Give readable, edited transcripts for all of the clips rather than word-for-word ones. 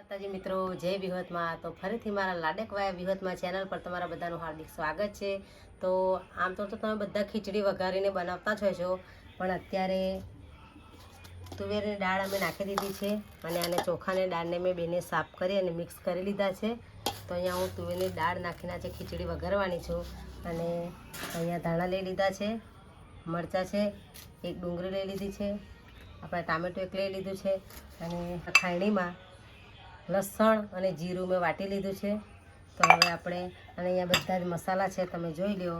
માતાજી મિત્રો, જય વિહતમાં. તો ફરીથી મારા લાડકવાયા વિહતમાં ચેનલ પર તમારા બધાનું હાર્દિક સ્વાગત છે. તો આમ તો તમે બધા ખીચડી વઘારીને બનાવતા જ હોય છો, પણ અત્યારે તુવેરની દાળ અમે નાખી દીધી છે અને આને ચોખાને દાળને મેં બેને સાફ કરી અને મિક્સ કરી લીધા છે. તો અહીંયા હું તુવેરની દાળ નાખીને આજે ખીચડી વઘારવાની છું. અને અહીંયા ધાણા લઈ લીધા છે, મરચાં છે, એક ડુંગળી લઈ લીધી છે, આપણે ટામેટું એક લઈ લીધું છે અને ખાયણીમાં લસણ અને જીરું મેં વાટી લીધું છે. તો હવે આપણે અને અહીંયા બધા જ મસાલા છે, તમે જોઈ લો.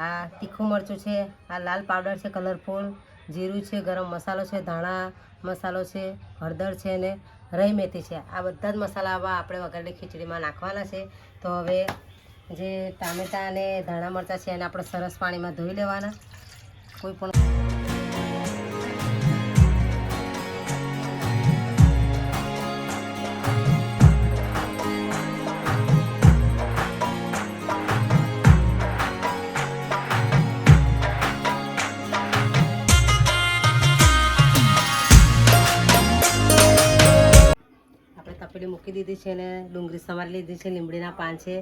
આ તીખું મરચું છે, આ લાલ પાવડર છે કલરફુલ, જીરું છે, ગરમ મસાલો છે, ધાણા મસાલો છે, હળદર છે અને રહી મેથી છે. આ બધા જ મસાલા આવા આપણે વઘારેલી ખીચડીમાં નાખવાના છે. તો હવે જે ટામેટાં અને ધાણા મરચાં છે એને આપણે સરસ પાણીમાં ધોઈ લેવાના. કોઈ પણ તપેલી મૂકી દીધી છે અને ડુંગળી સમારી લીધી છે, લીમડીના પાન છે,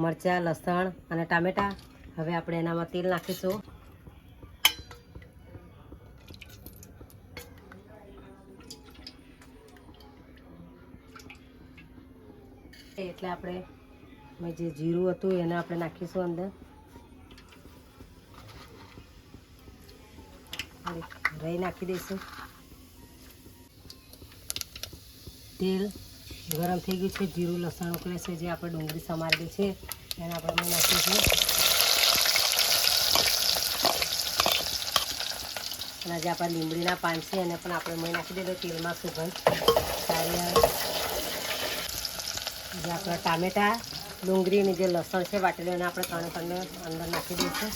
મરચાં, લસણ અને ટામેટાં. હવે આપણે એનામાં તેલ નાખીશું. એટલે આપણે મેં જે જીરું હતું એને આપણે નાખીશું અંદર. રહી નાખી દઈશું. તેલ ગરમ થઈ ગયું છે, જીરું લસણ ઉકળે છે, જે આપણે ડુંગળી સમારેલી છે એને આપણે નાખીશું. અને જે આપણા લીમડીના પાન છે એને પણ આપણે મેં નાખી દઈએ. તેલમાં સુગંધ સારી આવે. જે આપણા ટામેટાં, ડુંગળી અને જે લસણ છે વાટેલું એને આપણે ત્રણે અંદર નાખી દઈશું.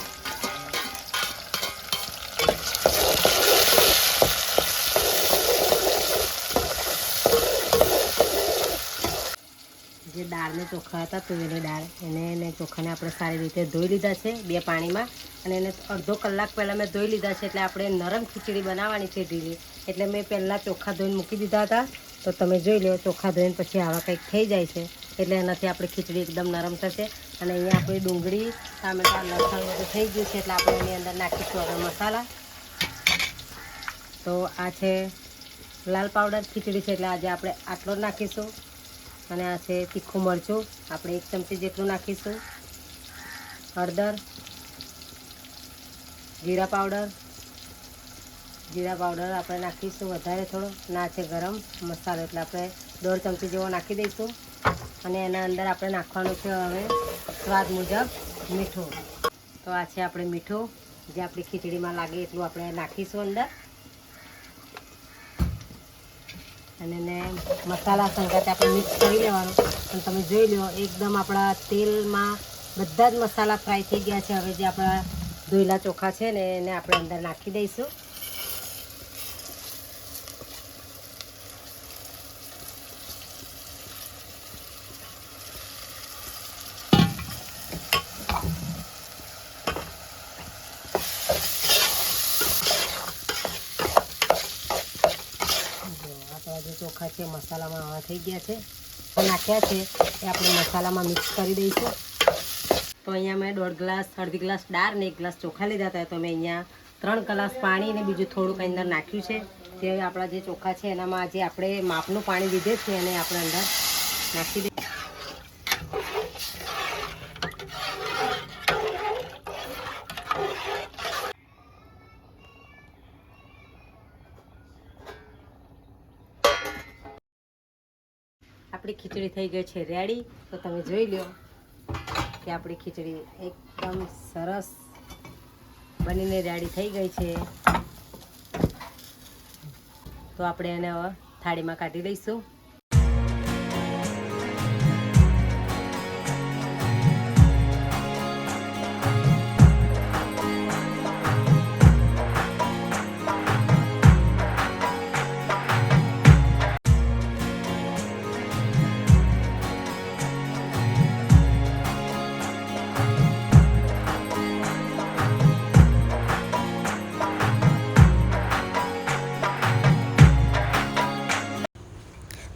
જે દાળને ચોખા હતા તુવેરની દાળ એને ચોખાને આપણે સારી રીતે ધોઈ લીધા છે 2 પાણીમાં, અને એને અડધો કલાક પહેલાં મેં ધોઈ લીધા છે. એટલે આપણે નરમ ખીચડી બનાવવાની છે ઢીલી, એટલે મેં પહેલાં ચોખા ધોઈને મૂકી દીધા હતા. તો તમે જોઈ લો, ચોખા ધોઈને પછી આવા કંઈક થઈ જાય છે એટલે એનાથી આપણી ખીચડી એકદમ નરમ થશે. અને અહીંયા આપણી ડુંગળી, ટામેટાં, લસણ બધું થઈ ગયું છે એટલે આપણે એની અંદર નાખીશું હવે મસાલા. તો આ છે લાલ પાવડર ખીચડી છે એટલે આજે આપણે આટલો જ નાખીશું. અને આ છે તીખું મરચું, આપણે 1 ચમચી જેટલું નાખીશું. હળદર, જીરા પાવડર આપણે નાખીશું વધારે થોડો. ના છે ગરમ મસાલો એટલે આપણે 1.5 ચમચી જેવો નાખી દઈશું. અને એના અંદર આપણે નાખવાનું છે હવે સ્વાદ મુજબ મીઠું. તો આ છે આપણે મીઠું, જે આપણી ખીચડીમાં લાગે એટલું આપણે નાખીશું અંદર. અને એને મસાલા સંગાતે આપણે મિક્સ કરી લેવાનું. અને તમે જોઈ લો, એકદમ આપણા તેલમાં બધા જ મસાલા ફ્રાય થઈ ગયા છે. હવે જે આપણા ધોયેલા ચોખા છે ને એને આપણે અંદર નાખી દઈશું. આપણા જે ચોખા છે મસાલામાં આવા થઈ ગયા છે, નાખ્યા છે એ આપણે મસાલામાં મિક્સ કરી દઈશું. તો અહીંયા મેં 1.5 ગ્લાસ, અડધી ગ્લાસ દાળ ને 1 ગ્લાસ ચોખા લીધા હતા. તો મેં અહીંયા 3 ગ્લાસ પાણી ને બીજું થોડુંક અંદર નાખ્યું છે. જે આપણા જે ચોખા છે એનામાં જે આપણે માપનું પાણી લીધે છે એને આપણે અંદર નાખી દઈએ. આપણી ખીચડી થઈ ગઈ છે રેડી. તો તમે જોઈ લો કે આપણી ખીચડી એકદમ સરસ બનીને રેડી થઈ ગઈ છે. તો આપણે એને હવે થાળીમાં કાઢી લઈશું.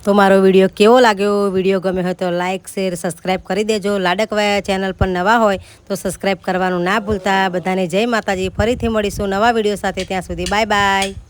તો મારો વિડીયો કેવો લાગ્યો, વિડીયો ગમે હોય તો લાઇક શેર સબસ્ક્રાઈબ કરી દેજો. લાડકવાયા ચેનલ પર નવા હોય તો સબસ્ક્રાઈબ કરવાનું ના ભૂલતા. બધાને જય માતાજી. ફરીથી મળીશું નવા વિડીયો સાથે. ત્યાં સુધી બાય બાય.